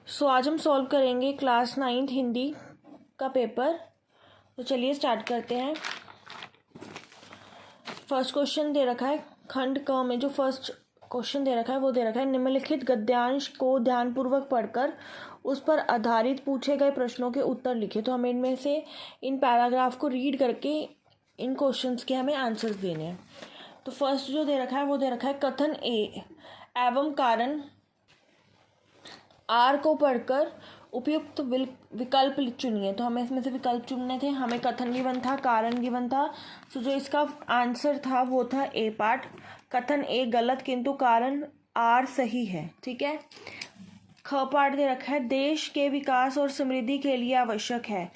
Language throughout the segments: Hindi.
आज हम सॉल्व करेंगे क्लास 9th हिंदी का पेपर। तो चलिए स्टार्ट करते हैं। फर्स्ट क्वेश्चन दे रखा है खंड क में। जो फर्स्ट क्वेश्चन दे रखा है वो दे रखा है निम्नलिखित गद्यांश को ध्यानपूर्वक पढ़कर उस पर आधारित पूछे गए प्रश्नों के उत्तर लिखे। तो हमें इनमें से इन पैराग्राफ को रीड करके इन क्वेश्चंस के हमें आंसर्स देने हैं। तो फर्स्ट जो दे रखा है वो दे रखा है कथन ए एवं कारण आर को पढ़कर उपयुक्त विकल्प चुनिए। तो हमें इसमें से विकल्प चुनने थे। हमें कथन गिवन था, कारण गिवन था। तो जो इसका आंसर था वो था ए पार्ट। कथन ए गलत किंतु कारण आर सही है। ठीक है। ख पार्ट दे रखा है देश के विकास और समृद्धि के लिए आवश्यक है।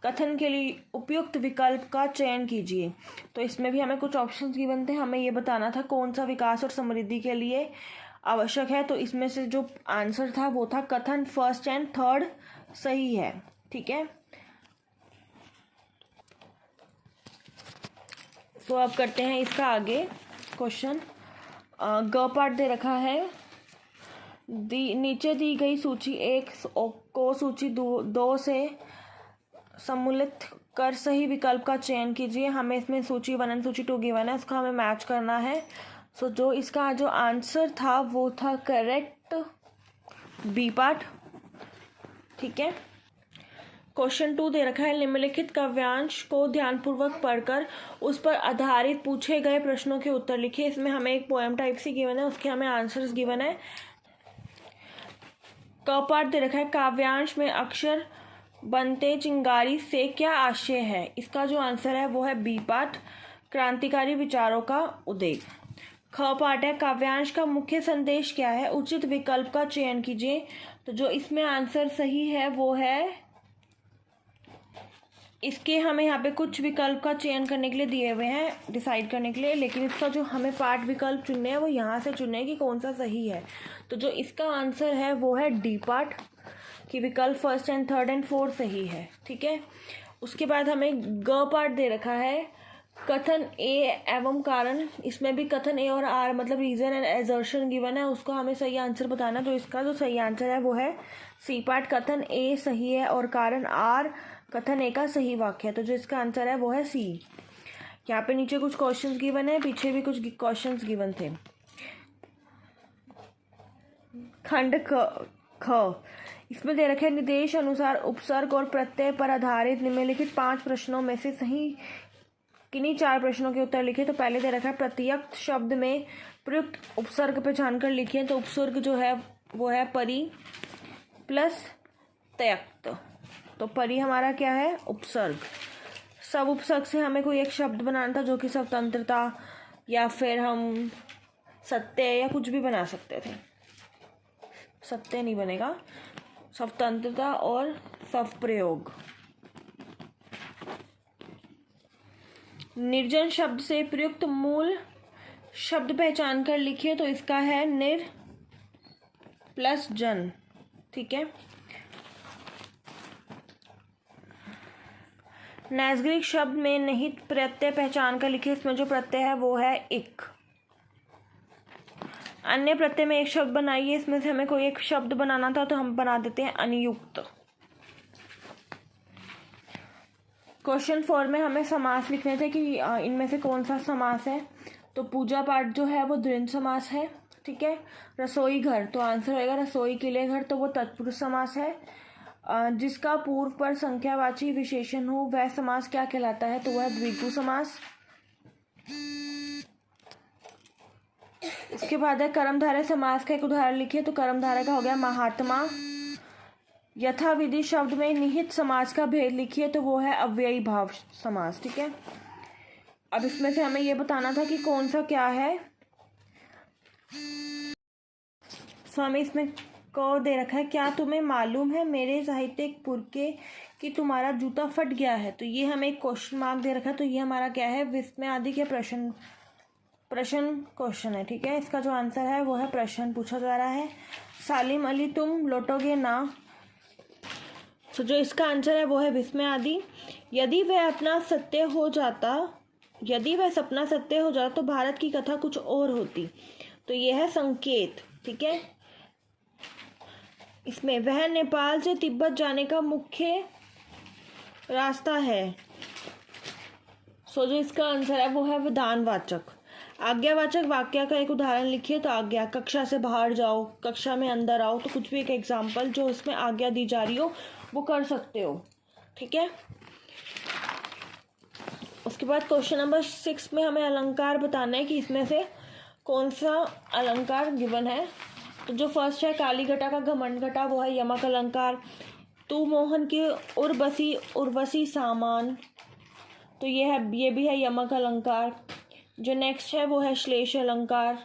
कथन के लिए उपयुक्त विकल्प का चयन कीजिए। तो इसमें भी हमें कुछ ऑप्शंस गिवन थे। हमें ये बताना था कौन सा विकास और समृद्धि के लिए आवश्यक है। तो इसमें से जो आंसर था वो था कथन फर्स्ट एंड थर्ड सही है। ठीक है। तो अब करते हैं इसका आगे क्वेश्चन। ग पार्ट दे रखा है नीचे दी गई सूची एक को सूची दो से सम्मिलित कर सही विकल्प का चयन कीजिए। हमें इसमें सूची 1 और सूची 2 गिवन है, उसका हमें मैच करना है। सो जो इसका जो आंसर था वो था करेक्ट बी पार्ट। ठीक है। क्वेश्चन 2 दे रखा है निम्नलिखित काव्यांश को ध्यानपूर्वक पढ़कर उस पर आधारित पूछे गए प्रश्नों के उत्तर लिखिए। इसमें हमें एक पोएम टाइप सी गिवन है, उसके हमें आंसर्स गिवन है। क पार्ट दे रखा है काव्यांश में अक्षर बनते चिंगारी से क्या आशय है। इसका जो आंसर है वो है बी पार्ट क्रांतिकारी विचारों का उदय। ख पार्ट है काव्यांश का मुख्य संदेश क्या है, उचित विकल्प का चयन कीजिए। तो जो इसमें आंसर सही है वो है, इसके हमें यहाँ पे कुछ विकल्प का चयन करने के लिए दिए हुए हैं डिसाइड करने के लिए, लेकिन इसका जो हमें पार्ट विकल्प चुनने हैं वो यहाँ से चुनने हैं कि कौन सा सही है। तो जो इसका आंसर है वो है डी पार्ट कि विकल्प first and third and fourth सही है। ठीक है। उसके बाद हमें ग पार्ट दे रखा है कथन ए एवं कारण। इसमें भी कथन ए और आर मतलब रीजन एंड एजर्शन गिवन है, उसको हमें सही आंसर बताना। तो इसका जो सही आंसर है वो है सी पार्ट कथन ए सही है और कारण आर कथन ए का सही वाक्य है। तो जो इसका आंसर है वो है सी। यहाँ पे नीचे कुछ क्वेश्चंस गिवन है, पीछे भी कुछ क्वेश्चंस गिवन थे। खंड ख इसमें दे रखे निर्देश अनुसार उपसर्ग और प्रत्यय पर आधारित निम्नलिखित 5 प्रश्नों में से सही किन्हीं 4 प्रश्नों के उत्तर लिखे। तो पहले दे रखा है प्रत्यक्त शब्द में प्रयुक्त उपसर्ग पहचान कर लिखिए। तो उपसर्ग जो है वो है परि प्लस त्यक्त। तो परि हमारा क्या है, उपसर्ग। सब उपसर्ग से हमें कोई एक शब्द बनाना था जो कि स्वतंत्रता या फिर हम सत्य या कुछ भी बना सकते थे। सत्य नहीं बनेगा, स्वतंत्रता और स्वप्रयोग। निर्जन शब्द से प्रयुक्त मूल शब्द पहचान कर लिखिए। तो इसका है निर प्लस जन। ठीक है। नैसर्गिक शब्द में निहित प्रत्यय पहचान कर लिखिए। इसमें जो प्रत्यय है वो है इक। अन्य प्रत्यय में एक शब्द बनाइए। इसमें से हमें कोई एक शब्द बनाना था तो हम बना देते हैं अनियुक्त। क्वेश्चन 4 में हमें समास लिखने थे कि इनमें से कौन सा समास है। तो पूजा पाठ जो है वो द्वंद्व समास है। ठीक है। रसोई घर, तो आंसर होएगा रसोई के लिए घर, तो वो तत्पुरुष समास है। जिसका पूर्व पर संख्यावाची विशेषण हो वह समास क्या कहलाता है। तो वह द्विगु समास। उसके बाद है कर्मधारय समास का एक उदाहरण लिखिए। तो कर्मधारय का हो गया महात्मा। यथाविधि शब्द में निहित समास का भेद लिखिए। तो वो है अव्ययी भाव समास। ठीक है। अब इसमें से हमें ये बताना था कि कौन सा क्या है। तो हमें इसमें को दे रखा है क्या तुम्हें मालूम है मेरे साहित्यिक पुरखे कि तुम्हारा जूता फट गया है। तो ये हमें एक क्वेश्चन मार्क दे रखा है। तो ये हमारा क्या है, विस्मय आदि के प्रश्न क्वेश्चन है। ठीक है। इसका जो आंसर है वो है प्रश्न पूछा जा रहा है। सालिम अली तुम लौटोगे ना। तो जो इसका आंसर है वो है विस्मय आदि। यदि वह सपना सत्य हो जाता तो भारत की कथा कुछ और होती। तो यह है संकेत। ठीक है। इसमें वह नेपाल से तिब्बत जाने का मुख्य रास्ता है। जो इसका आंसर है वो है विधानवाचक। आज्ञावाचक वाक्य का एक उदाहरण लिखिए। तो आज्ञा, कक्षा से बाहर जाओ, कक्षा में अंदर आओ। तो कुछ भी एक एग्जाम्पल जो इसमें आज्ञा दी जा रही हो वो कर सकते हो। ठीक है। उसके बाद क्वेश्चन नंबर 6 में हमें अलंकार बताना है कि इसमें से कौन सा अलंकार गिवन है। तो जो फर्स्ट है काली घटा का घमंड घटा, वो है यमक अलंकार। तू मोहन के उर्वशी सामान, तो ये भी है यमक अलंकार। जो नेक्स्ट है वो है श्लेष अलंकार।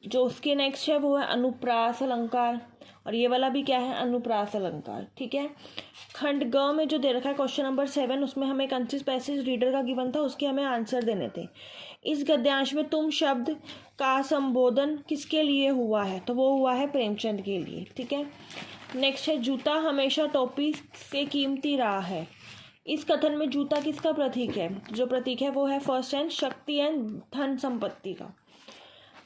जो उसके नेक्स्ट है वो है अनुप्रास अलंकार। और ये वाला भी क्या है, अनुप्रास अलंकार। ठीक है। खंड ग में जो दे रखा है क्वेश्चन नंबर 7, उसमें हमें कंसिस्ट पैसेज रीडर का गिवन था, उसके हमें आंसर देने थे। इस गद्यांश में तुम शब्द का संबोधन किसके लिए हुआ है, तो वो हुआ है प्रेमचंद के लिए। ठीक है। नेक्स्ट है जूता हमेशा टोपी से कीमती रहा है। इस कथन में जूता किसका प्रतीक है, जो प्रतीक है वो है फर्स्ट एंड शक्ति एंड धन संपत्ति का।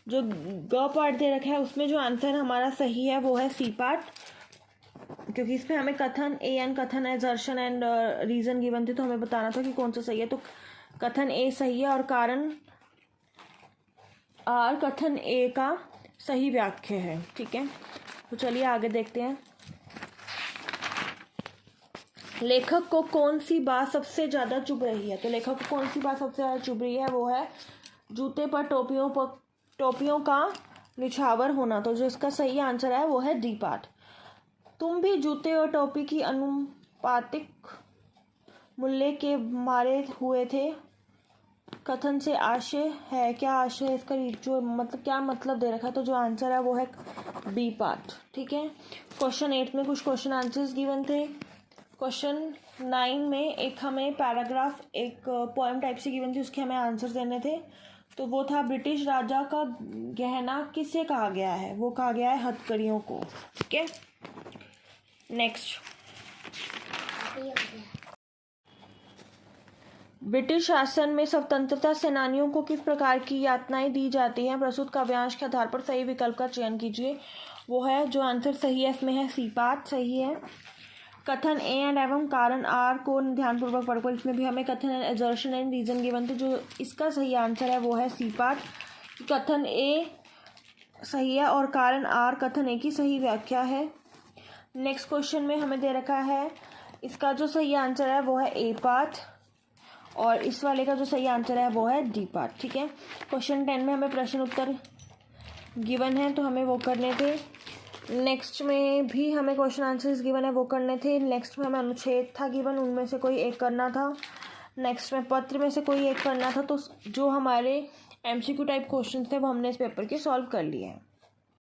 जो ग पार्ट दे रखा है उसमें जो आंसर हमारा सही है वो है सी पार्ट, क्योंकि इसमें हमें कथन ए एंड कथन एजर्शन एंड रीजन गिवन थे, तो हमें बताना था कि कौन सा सही है। तो कथन ए सही है और कारण आर कथन ए का सही व्याख्या है। ठीक है। तो चलिए आगे देखते हैं। लेखक को कौन सी बात सबसे ज़्यादा चुभ रही है। तो लेखक को कौन सी बात सबसे ज़्यादा चुभ रही है, वो है जूते पर टोपियों का निछावर होना। तो जो इसका सही आंसर है वो है डी पार्ट। तुम भी जूते और टोपी की अनुपातिक मूल्य के मारे हुए थे। कथन से आशय है, क्या आशय है इसका, जो मतलब क्या मतलब दे रखा है। तो जो आंसर है वो है बी पार्ट। ठीक है। क्वेश्चन 8 में कुछ क्वेश्चन आंसर्स गिवन थे। क्वेश्चन 9 में एक हमें पैराग्राफ एक पोएम टाइप से गिवन थी, उसके हमें आंसर देने थे। तो वो था ब्रिटिश राजा का गहना किसे कहा गया है, वो कहा गया है हथकड़ियों को। ठीक है। नेक्स्ट, ब्रिटिश शासन में स्वतंत्रता सेनानियों को किस प्रकार की यातनाएं दी जाती हैं। प्रस्तुत काव्यांश के आधार पर सही विकल्प का चयन कीजिए। वो है जो आंसर सही है इसमें है सी पार्ट सही है। कथन ए एंड एवं कारण आर को ध्यानपूर्वक पढ़ो। इसमें भी हमें कथन and assertion and reason given थे। जो इसका सही आंसर है वो है सी पार्ट। कथन ए सही है और कारण आर कथन ए की सही व्याख्या है। नेक्स्ट क्वेश्चन में हमें दे रखा है, इसका जो सही आंसर है वो है ए पार्ट और इस वाले का जो सही आंसर है वो है डी पार्ट। ठीक है। क्वेश्चन 10 में हमें प्रश्न उत्तर गिवन है, तो हमें वो करने थे। नेक्स्ट में भी हमें क्वेश्चन आंसर्स गिवन है, वो करने थे। नेक्स्ट में हमें अनुच्छेद था गिवन, उनमें से कोई एक करना था। नेक्स्ट में पत्र में से कोई एक करना था। तो जो हमारे MCQ टाइप क्वेश्चन थे वो हमने इस पेपर के सॉल्व कर लिए हैं।